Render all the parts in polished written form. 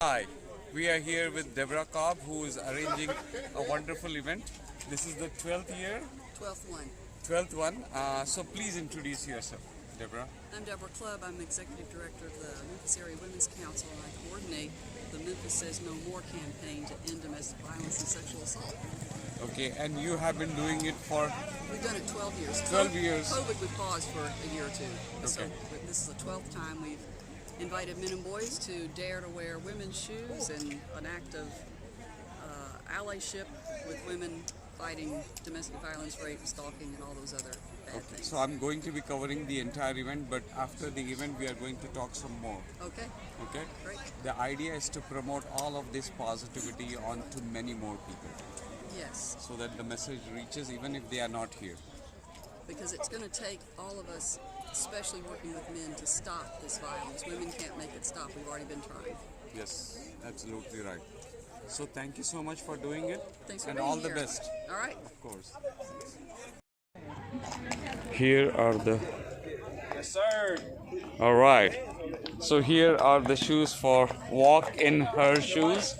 Hi, we are here with Deborah Cobb, who is arranging a wonderful event. This is the 12th year, 12th one. 12th one. So please introduce yourself, Deborah. I'm Deborah Clubb. I'm Executive Director of the Memphis Area Women's Council, and I coordinate the Memphis Says No More campaign to end domestic violence and sexual assault. Okay, and you have been doing it for We've done it 12 years. 12 years. COVID, we paused for a year or two. So Okay. this is the 12th time we've invited men and boys to dare to wear women's shoes in an act of allyship with women fighting domestic violence, rape, stalking, and all those other bad things. So I'm going to be covering the entire event, but after the event we are going to talk some more. Okay, Okay? great. The idea is to promote all of this positivity on to many more people Yes, so that the message reaches even if they are not here. because it's going to take all of us, especially working with men, to stop this violence. Women can't make it stop. We've already been trying. Yes, absolutely right. So thank you so much for doing it. Thanks for and being all here. the best. All right. Of course. Here are the. Yes, sir. All right. So here are the shoes for walk in her shoes.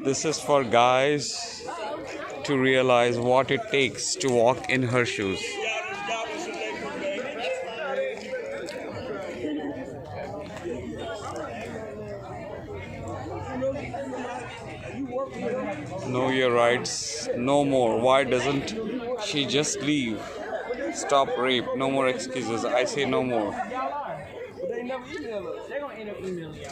This is for guys to realize what it takes to walk in her shoes. Know your rights, no more. Why doesn't she just leave? Stop rape, no more excuses. I say no more. They never email us. They're gonna end up emailing you.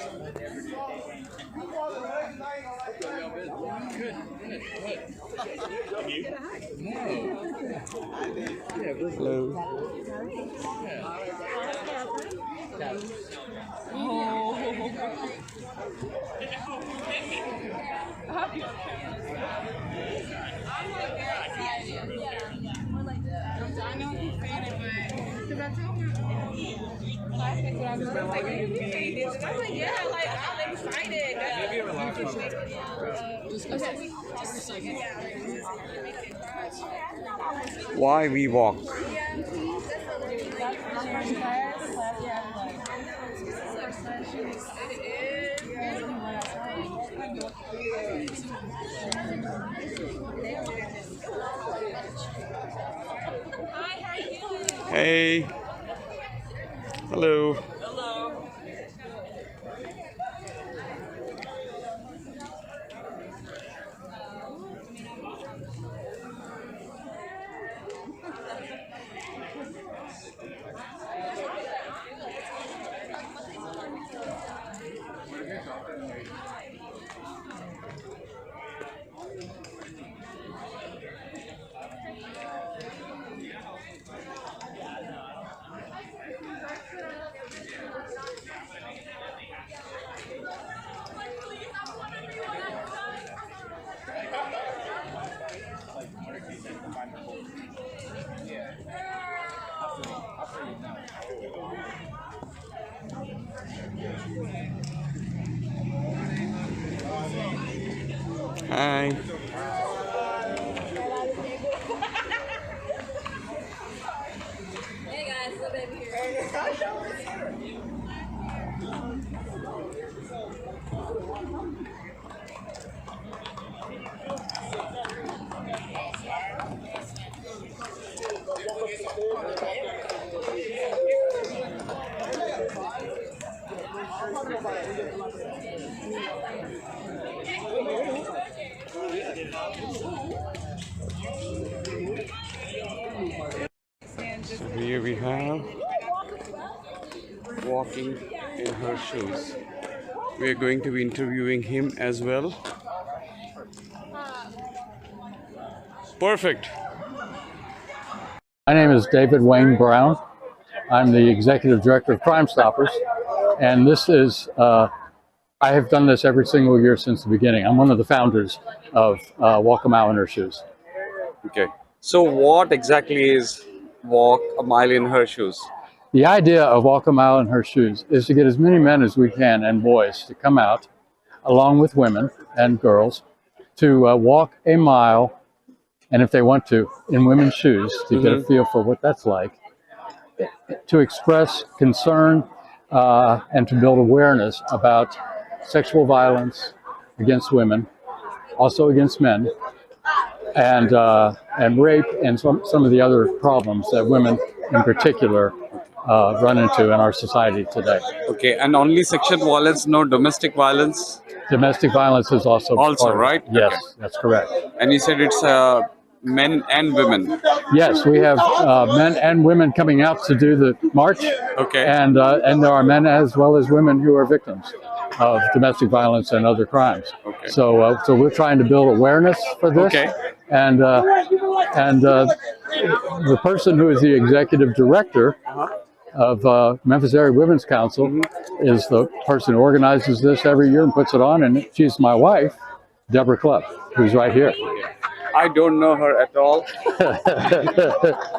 Why we walk? Hey. Hello. Hi. Hey guys, little baby here. So here we have walking in her shoes. We are going to be interviewing him as well. Perfect. My name is David Wayne Brown. I'm the Executive Director of Crime Stoppers, and this is, I have done this every single year since the beginning. I'm one of the founders of Walk a Mile in Her Shoes. Okay. So what exactly is walk a mile in her shoes? The idea of Walk a Mile in Her Shoes is to get as many men as we can and boys to come out, along with women and girls, to walk a mile and if they want to, in women's shoes, to get a feel for what that's like, to express concern and to build awareness about sexual violence against women, also against men, and rape and some of the other problems that women in particular run into in our society today. Okay, and only sexual violence, no domestic violence. Domestic violence is also Also, part of it. right? Yes, Okay. that's correct. And you said it's men and women. Yes, we have men and women coming out to do the march, Okay. and there are men as well as women who are victims of domestic violence and other crimes. Okay. So we're trying to build awareness for this, Okay. and the person who is the executive director of Memphis Area Women's Council is the person who organizes this every year and puts it on, and she's my wife, Deborah Clubb, who's right here. I don't know her at all.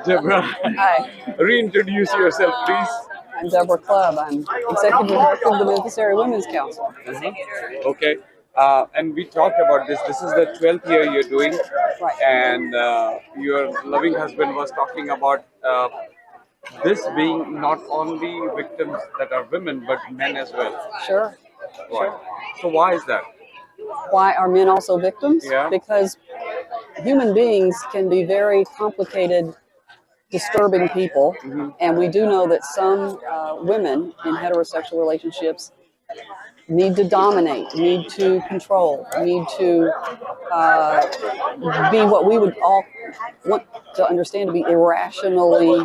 Deborah, Hi, reintroduce yourself, please. I'm Deborah Clubb. I'm Executive Director of the Memphis Area Women's Council. Okay. And we talked about this. This is the 12th year you're doing. Right. And your loving husband was talking about this being not only victims that are women, but men as well. Sure. Right. So why is that? Why are men also victims? Yeah. Because human beings can be very complicated, disturbing people, and we do know that some women in heterosexual relationships need to dominate, need to control, need to be what we would all want to understand to be irrationally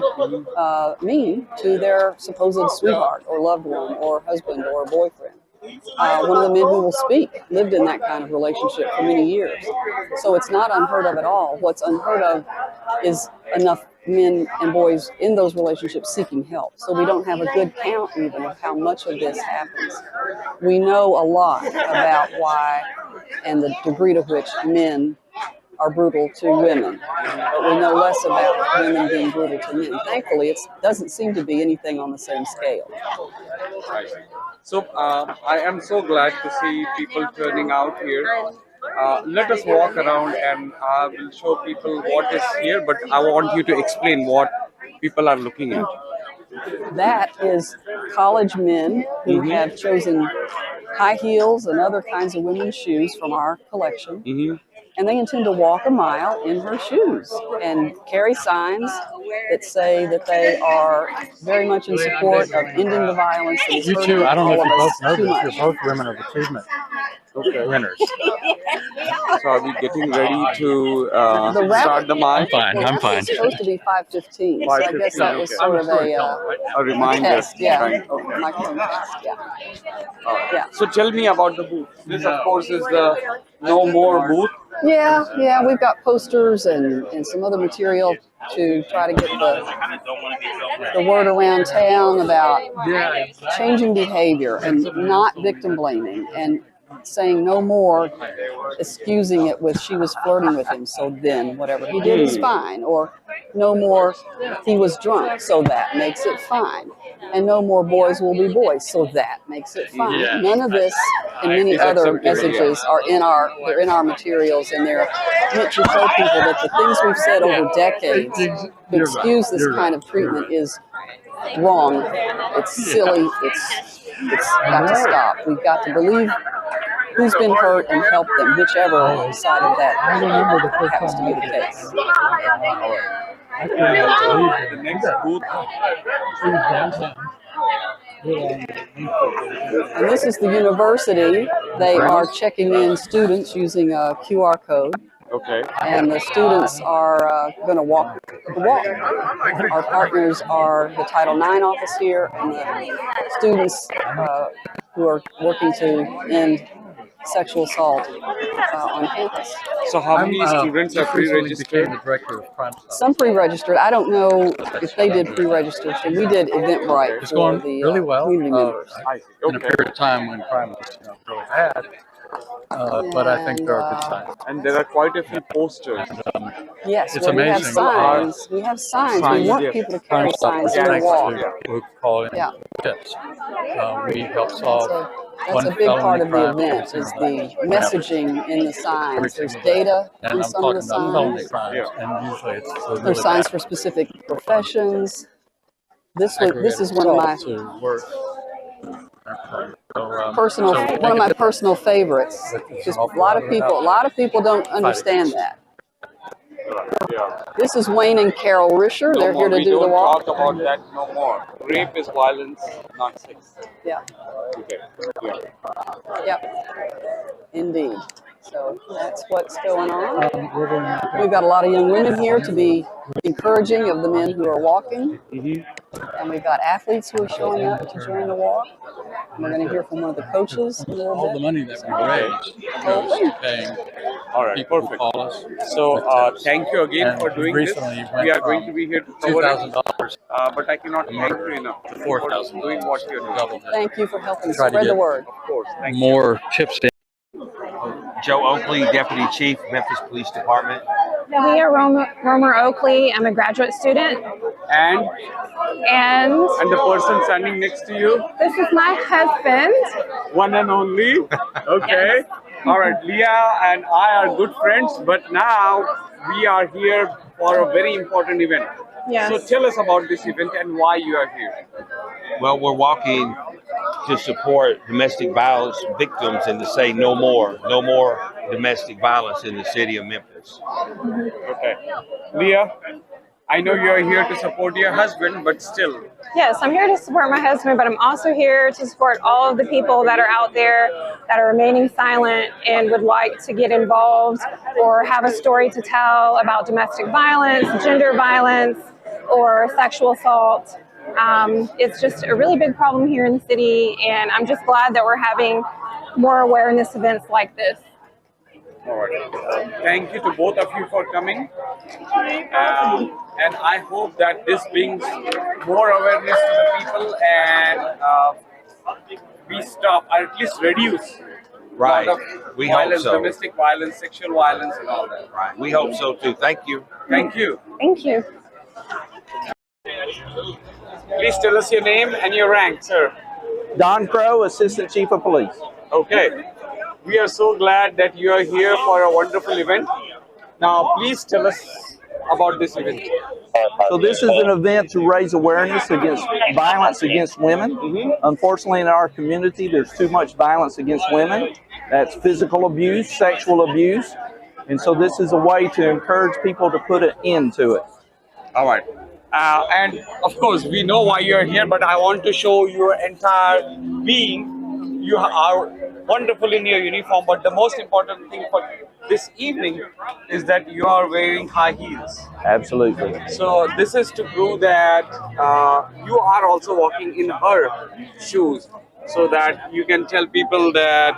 mean to their supposed sweetheart or loved one or husband or boyfriend. One of the men who will speak lived in that kind of relationship for many years. So it's not unheard of at all. What's unheard of is enough men and boys in those relationships seeking help. So we don't have a good count even of how much of this happens. We know a lot about why and the degree to which men are brutal to women, but we know less about women being brutal to men. Thankfully, it doesn't seem to be anything on the same scale. Right. So I am so glad to see people turning out here. Let us walk around and I will show people what is here, but I want you to explain what people are looking at. That is college men who have chosen high heels and other kinds of women's shoes from our collection. And they intend to walk a mile in her shoes and carry signs that say that they are very much in support of ending the violence that is You hurting two, I don't know all if you of both us know too this, much. you're both women of achievement winners. So are we getting ready to The rally- start the march? I'm fine. It's supposed to be 5:15, so I guess that was 5:15, sort of A reminder. test, yeah, Right. Okay. microphone test, yeah. Yeah. So tell me about the booth. This, of course, is the No More booth. Yeah, we've got posters and some other material to try to get the word around town about changing behavior and not victim blaming and saying no more excusing it with she was flirting with him, so then whatever he did is fine, or no more he was drunk, so that makes it fine, and no more boys will be boys, so that makes it fine. None of this and many other messages are in our materials, and they're meant to show people that the things we've said over decades to excuse this kind of treatment is wrong. It's silly. It's got to stop. We've got to believe who's been hurt and help them, whichever side of that happens to be the case. The next booth. And this is the university. They are checking in students using a QR code. Okay. And the students are going to walk the walk. Our partners are the Title IX office here and the students who are working to end sexual assault on campus. So how many students are pre-registered? The director of Crime Stop. Some pre-registered. I don't know if they did pre-registration. We did Eventbrite It's for going the really well. community members. I see. In a Okay. period of time when crime was really bad, but I think there are good signs. And there are quite a few posters. Yes, It's well, we have amazing. signs. We have signs. Signs, We want yes. people to carry Crime signs Stoppers, in thanks the walk. to people who call in Yeah. tips. We help solve That's one a big part felony of the crime every event is single the day. messaging in the Every signs. There's single day. data And in I'm some of the talking about felony signs. crimes, and usually it's the really There's signs bad for specific professions. This is aggravated one of my assault to worse. So, personal so one of my personal favorites. Just a lot of people don't understand that. Yeah. This is Wayne and Carol Risher. No They're more. here to We do the don't walk. talk about that no more. Rape is violence, not sex. Yeah. Okay. Yeah. Yep. Indeed. So that's what's going on. we're going to We've got a lot of young women here to be encouraging of the men who are walking. And we've got athletes who are showing up to join the walk. And we're going to hear from one of the coaches in a little all the bit. money that we raise goes to paying All right. people who Perfect. call us. So with tips. thank you again And for doing this. recently We went are going from to be here to cover it, $2,000 but I cannot thank you enough to for $4,000. doing what you're doing. Double that. Thank you for helping Try to spread the get word. Of course. Thank you. More tips to Joe Oakley, Deputy Chief, Memphis Police Department. Leah Romer Oakley. I'm a graduate student, And and the person standing next to you, this is my husband. one and only. Okay. All right. Leah and I are good friends, but now we are here for a very important event. Yes. So tell us about this event and why you are here. Well, we're walking to support domestic violence victims and to say no more domestic violence in the city of Memphis. Okay. Leah, I know you are here to support your husband, but still. Yes, I'm here to support my husband, but I'm also here to support all of the people that are out there that are remaining silent and would like to get involved or have a story to tell about domestic violence, gender violence, or sexual assault. It's just a really big problem here in the city, and I'm just glad that we're having more awareness events like this. All right. Thank you to both of you for coming. And I hope that this brings more awareness to the people and we stop, or at least reduce Right. lot of We hope violence, so. domestic violence, sexual violence, and all that. Right. We hope so too. Thank you. Thank you. Thank you. Please tell us your name and your rank, sir. Don Crow, Assistant Chief of Police. Okay. We are so glad that you are here for a wonderful event. Now, please tell us about this event. So this is an event to raise awareness against violence against women. Unfortunately, in our community, there's too much violence against women. That's physical abuse, sexual abuse. And so this is a way to encourage people to put an end to it. All right. And of course, we know why you are here, but I want to show your entire being. You are wonderful in your uniform, but the most important thing for this evening is that you are wearing high heels. Absolutely. So this is to prove that you are also walking in her shoes, so that you can tell people that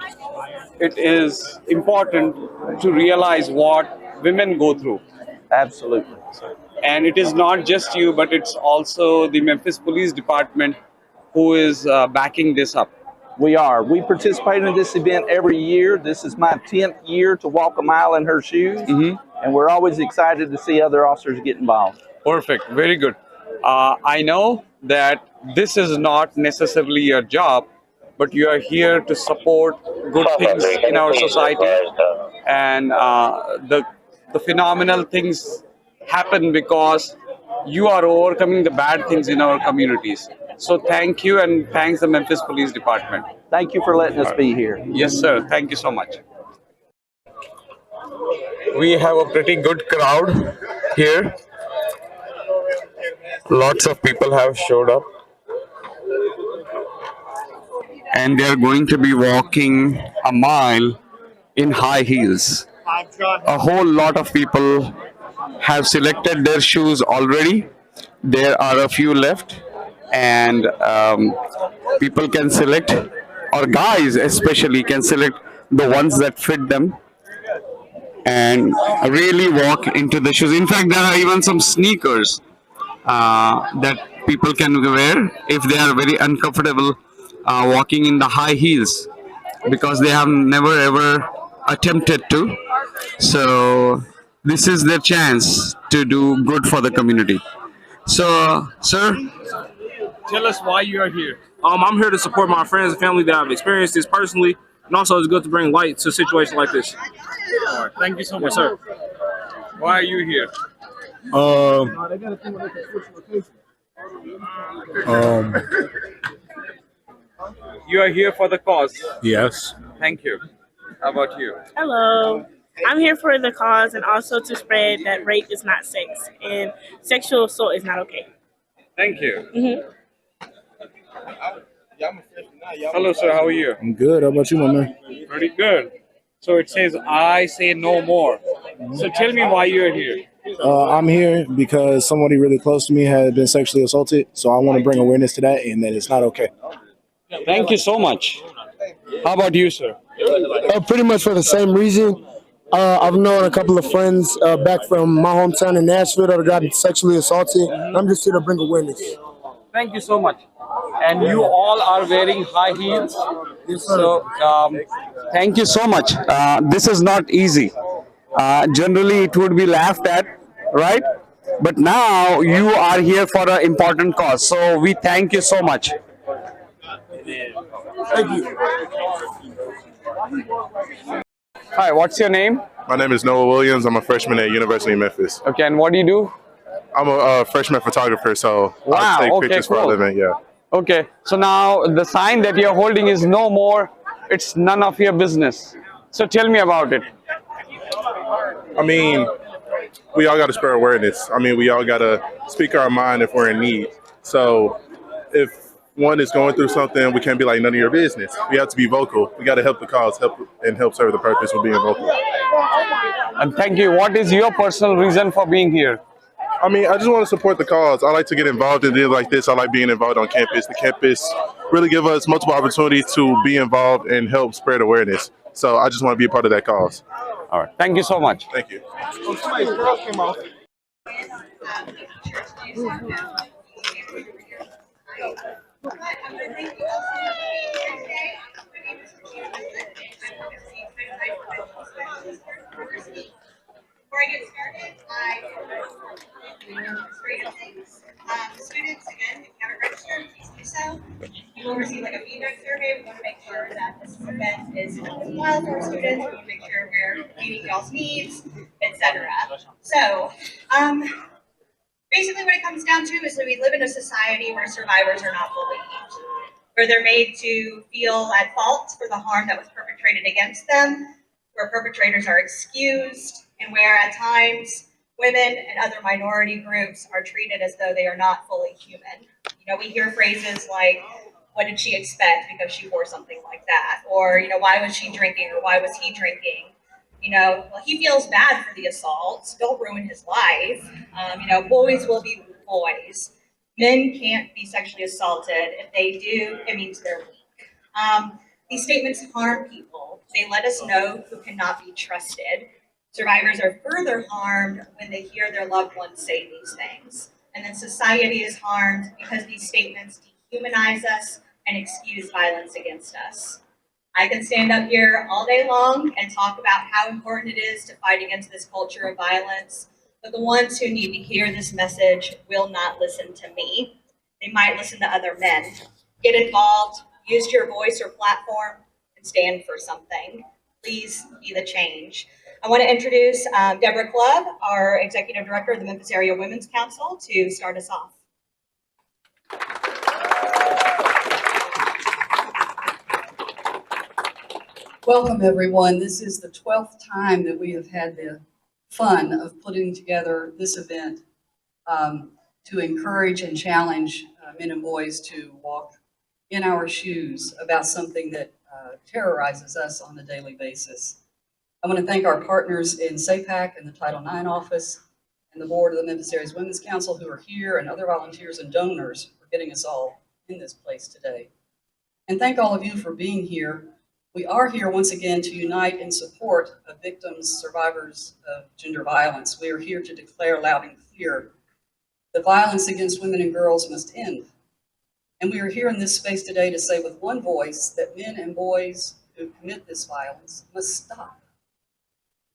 it is important to realize what women go through. Absolutely. And it is not just you, but it's also the Memphis Police Department who is backing this up. We are. We participate in this event every year. This is my 10th year to walk a mile in her shoes. And we're always excited to see other officers get involved. Perfect. Very good. I know that this is not necessarily your job, but you are here to support good things in our society. And the phenomenal things happen because you are overcoming the bad things in our communities. So thank you, and thanks the Memphis Police Department. Thank you for letting us be here. Yes, sir. Thank you so much. We have a pretty good crowd here. Lots of people have showed up. And they are going to be walking a mile in high heels. A whole lot of people have selected their shoes already. There are a few left. And people can select, or guys especially can select the ones that fit them and really walk into the shoes. In fact, there are even some sneakers that people can wear if they are very uncomfortable walking in the high heels. because they have never ever attempted to. So this is their chance to do good for the community. So, sir, tell us why you are here. I'm here to support my friends and family that have experienced this personally, and also it's good to bring light to a situation like this. All right, thank you so much, Yes, sir. Why are you here? You are here for the cause. Yes. Thank you. How about you? Hello. I'm here for the cause and also to spread that rape is not sex and sexual assault is not okay. Thank you. Mhm. Hello, sir. How are you? I'm good. How about you, my man? Pretty good. So it says, I say no more. So tell me why you're here. I'm here because somebody really close to me had been sexually assaulted. So I want to bring awareness to that and that it's not okay. Thank you so much. How about you, sir? Pretty much for the same reason. I've known a couple of friends back from my hometown in Nashville that have gotten sexually assaulted. I'm just here to bring awareness. Thank you so much. And you all are wearing high heels. Yes, sir. So thank you so much. This is not easy. Generally, it would be laughed at, right? But now you are here for an important cause. So we thank you so much. Thank you. Hi, what's your name? My name is Noah Williams. I'm a freshman at University of Memphis. Okay, and what do you do? I'm a freshman photographer, so Wow, I take okay, pictures for a cool. living. Yeah. Okay, so now the sign that you're holding is no more, it's none of your business. So tell me about it. I mean, we all got to spread awareness. I mean, we all got to speak our mind if we're in need. So if one is going through something, we can't be like, none of your business. We have to be vocal. We got to help the cause, help serve the purpose of being vocal. And thank you. What is your personal reason for being here? I mean, I just want to support the cause. I like to get involved in deals like this. I like being involved on campus. The campus really give us multiple opportunities to be involved and help spread awareness. So I just want to be a part of that cause. All right. Thank you so much. Thank you. Before I get started, students, again, if you haven't registered, please do so. You will receive like a feedback survey. We want to make sure that this event is worthwhile for our students. We want to make sure we're meeting y'all's needs, etc. So, basically what it comes down to is that we live in a society where survivors are not believed, where they're made to feel at fault for the harm that was perpetrated against them, where perpetrators are excused, and where at times women and other minority groups are treated as though they are not fully human. You know, we hear phrases like, what did she expect because she wore something like that? Or, you know, why was she drinking or why was he drinking? You know, well, he feels bad for the assaults. Don't ruin his life. You know, boys will be boys. Men can't be sexually assaulted. If they do, it means they're weak. These statements harm people. They let us know who cannot be trusted. Survivors are further harmed when they hear their loved ones say these things. And then society is harmed because these statements dehumanize us and excuse violence against us. I can stand up here all day long and talk about how important it is to fight against this culture of violence, but the ones who need to hear this message will not listen to me. They might listen to other men. Get involved, use your voice or platform, and stand for something. Please be the change. I want to introduce Deborah Clubb, our Executive Director of the Memphis Area Women's Council, to start us off. Welcome, everyone. This is the 12th time that we have had the fun of putting together this event to encourage and challenge men and boys to walk in our shoes about something that terrorizes us on a daily basis. I want to thank our partners in SAPAC and the Title IX office and the board of the Memphis Area Women's Council who are here, and other volunteers and donors for getting us all in this place today. And thank all of you for being here. We are here once again to unite in support of victims, survivors of gender violence. We are here to declare loud and clear that violence against women and girls must end. And we are here in this space today to say with one voice that men and boys who commit this violence must stop.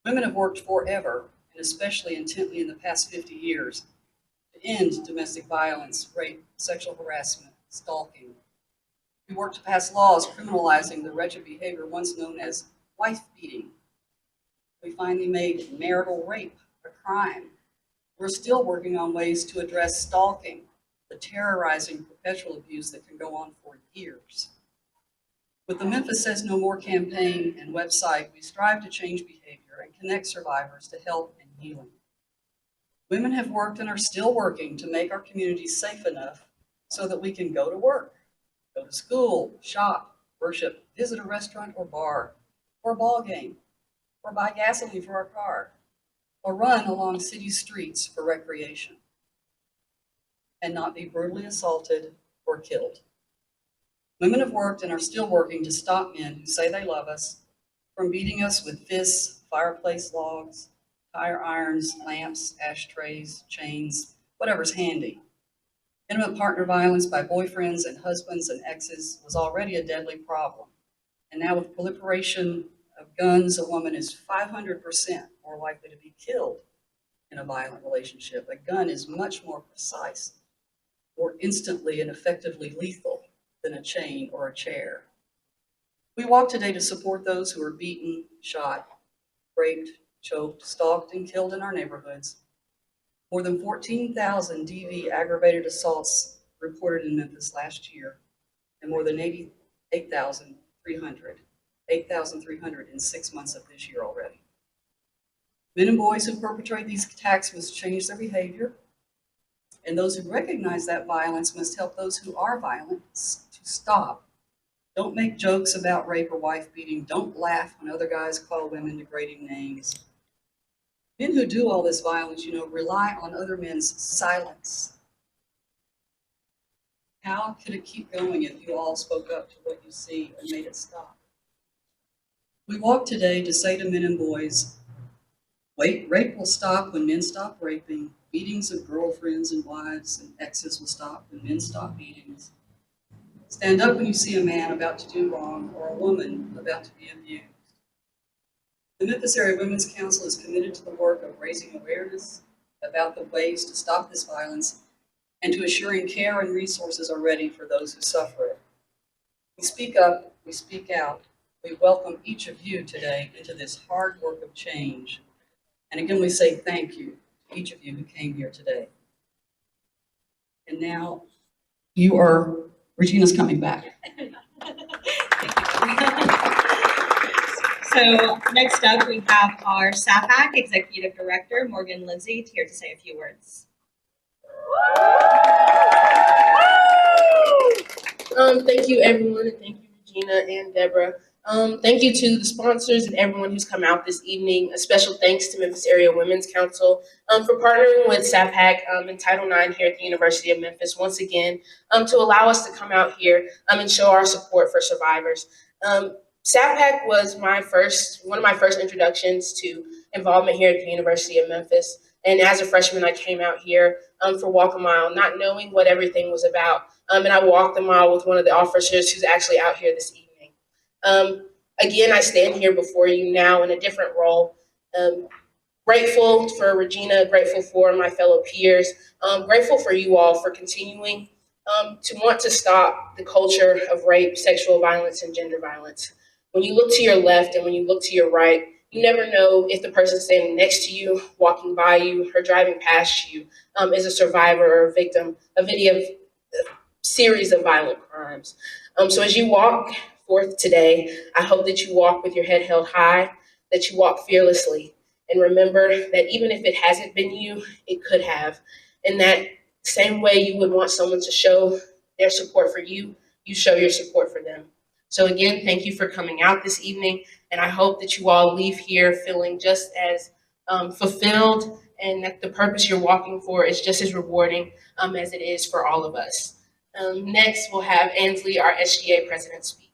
Women have worked forever, and especially intently in the past 50 years, to end domestic violence, rape, sexual harassment, stalking. We worked to pass laws criminalizing the wretched behavior once known as wife beating. We finally made marital rape a crime. We're still working on ways to address stalking, the terrorizing perpetual abuse that can go on for years. With the Memphis Says No More campaign and website, we strive to change behavior and connect survivors to help and healing. Women have worked and are still working to make our communities safe enough so that we can go to work, go to school, shop, worship, visit a restaurant or bar, or a ball game, or buy gasoline for our car, or run along city streets for recreation, and not be brutally assaulted or killed. Women have worked and are still working to stop men who say they love us from beating us with fists, fireplace logs, tire irons, lamps, ashtrays, chains, whatever's handy. Intimate partner violence by boyfriends and husbands and exes was already a deadly problem. And now with proliferation of guns, a woman is 500% more likely to be killed in a violent relationship. A gun is much more precise, more instantly and effectively lethal than a chain or a chair. We walk today to support those who are beaten, shot, raped, choked, stalked, and killed in our neighborhoods. More than 14,000 DV aggravated assaults reported in Memphis last year, and more than 8,300 in 6 months of this year already. Men and boys who perpetrate these attacks must change their behavior, and those who recognize that violence must help those who are violent to stop. Don't make jokes about rape or wife beating. Don't laugh when other guys call women degrading names. Men who do all this violence, rely on other men's silence. How could it keep going if you all spoke up to what you see and made it stop? We walk today to say to men and boys, wait, rape will stop when men stop raping. Beatings of girlfriends and wives and exes will stop when men stop beatings. Stand up when you see a man about to do wrong or a woman about to be abused. The Memphis Area Women's Council is committed to the work of raising awareness about the ways to stop this violence and to assuring care and resources are ready for those who suffer it. We speak up, we speak out. We welcome each of you today into this hard work of change. And again, we say thank you to each of you who came here today. And now Regina's coming back. So next up, we have our SAPAC Executive Director, Morgan Lindsay, here to say a few words. Thank you, everyone, and thank you, Regina and Deborah. Thank you to the sponsors and everyone who's come out this evening. A special thanks to Memphis Area Women's Council for partnering with SAPAC and Title IX here at the University of Memphis once again to allow us to come out here and show our support for survivors. SAPAC was one of my first introductions to involvement here at the University of Memphis. And as a freshman, I came out here for Walk a Mile, not knowing what everything was about. And I walked the mile with one of the officers who's actually out here this evening. Again, I stand here before you now in a different role. Grateful for Regina, grateful for my fellow peers, grateful for you all for continuing to want to stop the culture of rape, sexual violence, and gender violence. When you look to your left and when you look to your right, you never know if the person standing next to you, walking by you, or driving past you is a survivor or a victim of any of the series of violent crimes. So as you walk forth today, I hope that you walk with your head held high, that you walk fearlessly, and remember that even if it hasn't been you, it could have. In that same way you would want someone to show their support for you, you show your support for them. So again, thank you for coming out this evening, and I hope that you all leave here feeling just as fulfilled and that the purpose you're walking for is just as rewarding as it is for all of us. Next, we'll have Ansley, our SGA president, speak.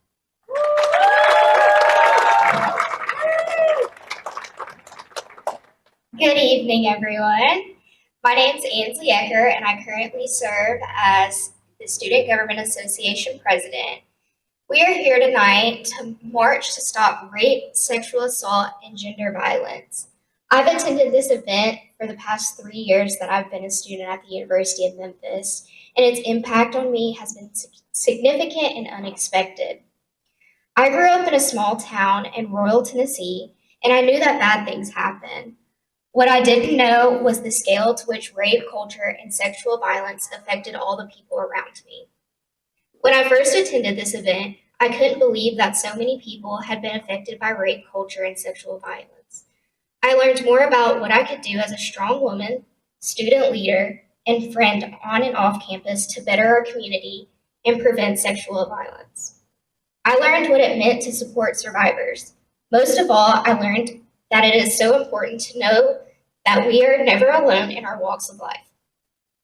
Good evening, everyone. My name is Ansley Ecker, and I currently serve as the Student Government Association president. We are here tonight to march to stop rape, sexual assault, and gender violence. I've attended this event for the past 3 years that I've been a student at the University of Memphis, and its impact on me has been significant and unexpected. I grew up in a small town in rural Tennessee, and I knew that bad things happen. What I didn't know was the scale to which rape culture and sexual violence affected all the people around me. When I first attended this event, I couldn't believe that so many people had been affected by rape culture and sexual violence. I learned more about what I could do as a strong woman, student leader, and friend on and off campus to better our community and prevent sexual violence. I learned what it meant to support survivors. Most of all, I learned that it is so important to know that we are never alone in our walks of life.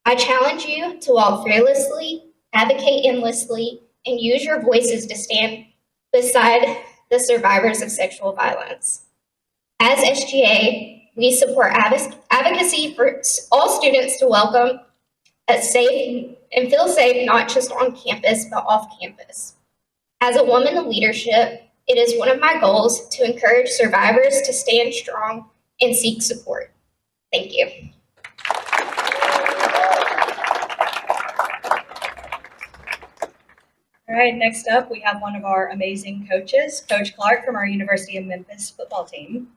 I challenge you to walk fearlessly, advocate endlessly, and use your voices to stand beside the survivors of sexual violence. As SGA, we support advocacy for all students to welcome a safe and feel safe not just on campus, but off campus. As a woman in leadership, it is one of my goals to encourage survivors to stand strong and seek support. Thank you. All right, next up, we have one of our amazing coaches, Coach Clark from our University of Memphis football team.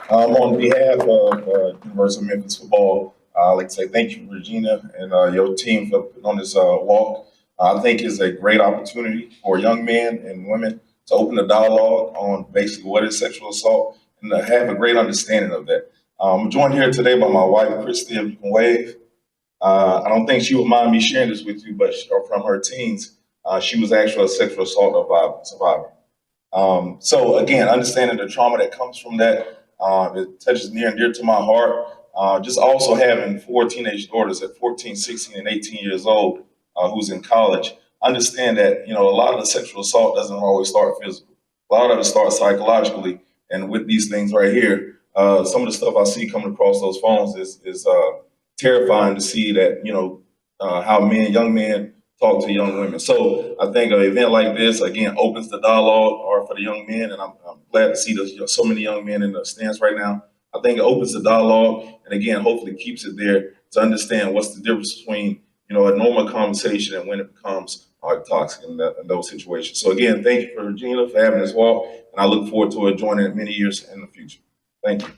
On behalf of University of Memphis football, I'd like to say thank you, Regina, and your team for putting on this walk. I think it's a great opportunity for young men and women to open a dialogue on basically what is sexual assault and to have a great understanding of that. I'm joined here today by my wife, Christy, if you can wave. I don't think she would mind me sharing this with you, but from her teens, she was actually a sexual assault survivor. So again, understanding the trauma that comes from that, it touches near and dear to my heart. Just also having 4 teenage daughters at 14, 16, and 18 years old, who's in college, understand that, a lot of the sexual assault doesn't always start physical. A lot of it starts psychologically. And with these things right here, some of the stuff I see coming across those phones is terrifying to see that, how young men talk to young women. So I think an event like this, again, opens the dialogue for the young men. And I'm glad to see so many young men in the stands right now. I think it opens the dialogue and, again, hopefully keeps it there to understand what's the difference between, a normal conversation and when it becomes toxic in those situations. So, again, thank you for Regina for having this walk. And I look forward to it joining it many years in the future. Thank you.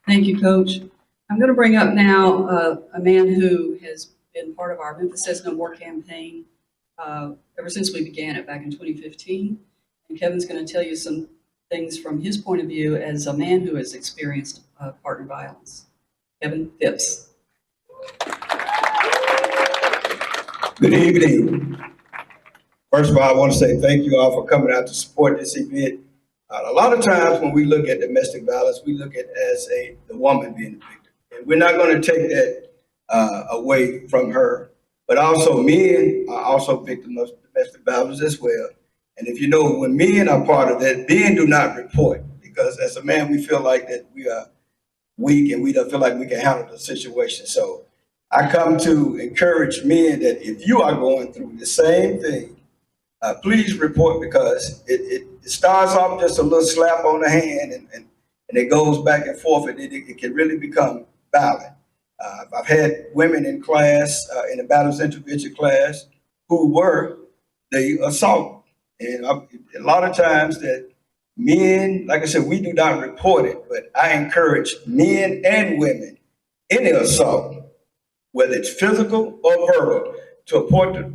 Thank you, Coach. I'm going to bring up now a man who has been part of our Memphis Says No More campaign ever since we began it back in 2015. And Kevin's going to tell you some things from his point of view as a man who has experienced partner violence. Kevin Phipps. Good evening. First of all, I want to say thank you all for coming out to support this event. A lot of times when we look at domestic violence, we look at it as the woman being the victim. And we're not going to take that away from her. But also men are also victims of domestic violence as well. And if you know, when men are part of that, men do not report. Because as a man, we feel like that we are weak and we don't feel like we can handle the situation. So I come to encourage men that if you are going through the same thing, please report, because it starts off just a little slap on the hand and it goes back and forth, and it can really become violent. I've had women in class, in the violence intervention class, who were the assault. And a lot of times that men, like I said, we do not report it, but I encourage men and women, any assault, whether it's physical or verbal, to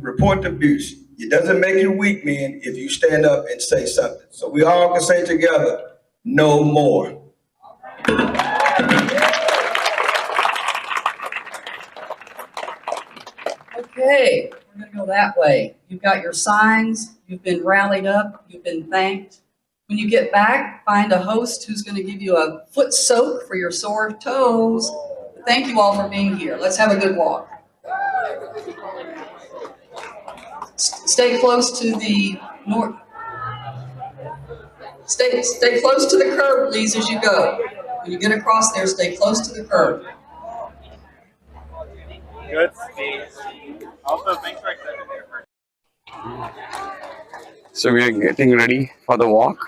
report the abuse. It doesn't make you weak, men, if you stand up and say something. So we all can say together, no more. Okay, we're going to go that way. You've got your signs, you've been rallied up, you've been thanked. When you get back, find a host who's going to give you a foot soak for your sore toes. Thank you all for being here. Let's have a good walk. Stay close to the north. Stay close to the curb, please, as you go. When you get across there, stay close to the curb. Good. Also, thanks for accepting there first. So we are getting ready for the walk.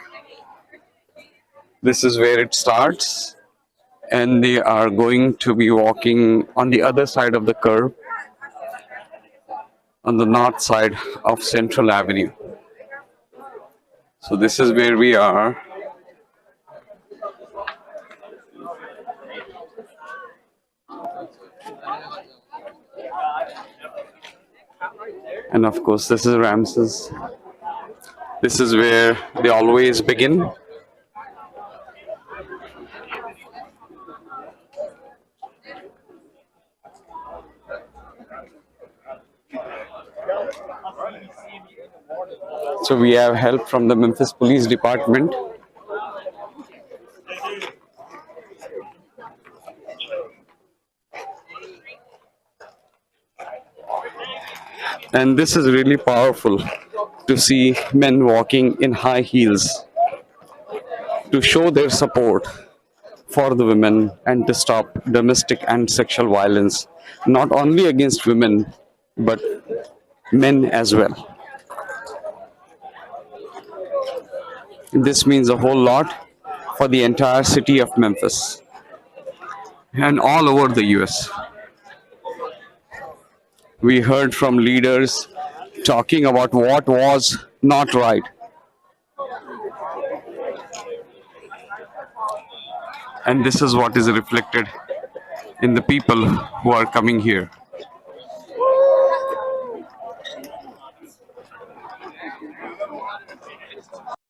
This is where it starts, and they are going to be walking on the other side of the curve, on the north side of Central Avenue. So this is where we are. And of course, this is Ramses. This is where they always begin. So we have help from the Memphis Police Department. And this is really powerful to see men walking in high heels to show their support for the women and to stop domestic and sexual violence, not only against women, but men as well. This means a whole lot for the entire city of Memphis and all over the US. We heard from leaders talking about what was not right. And this is what is reflected in the people who are coming here.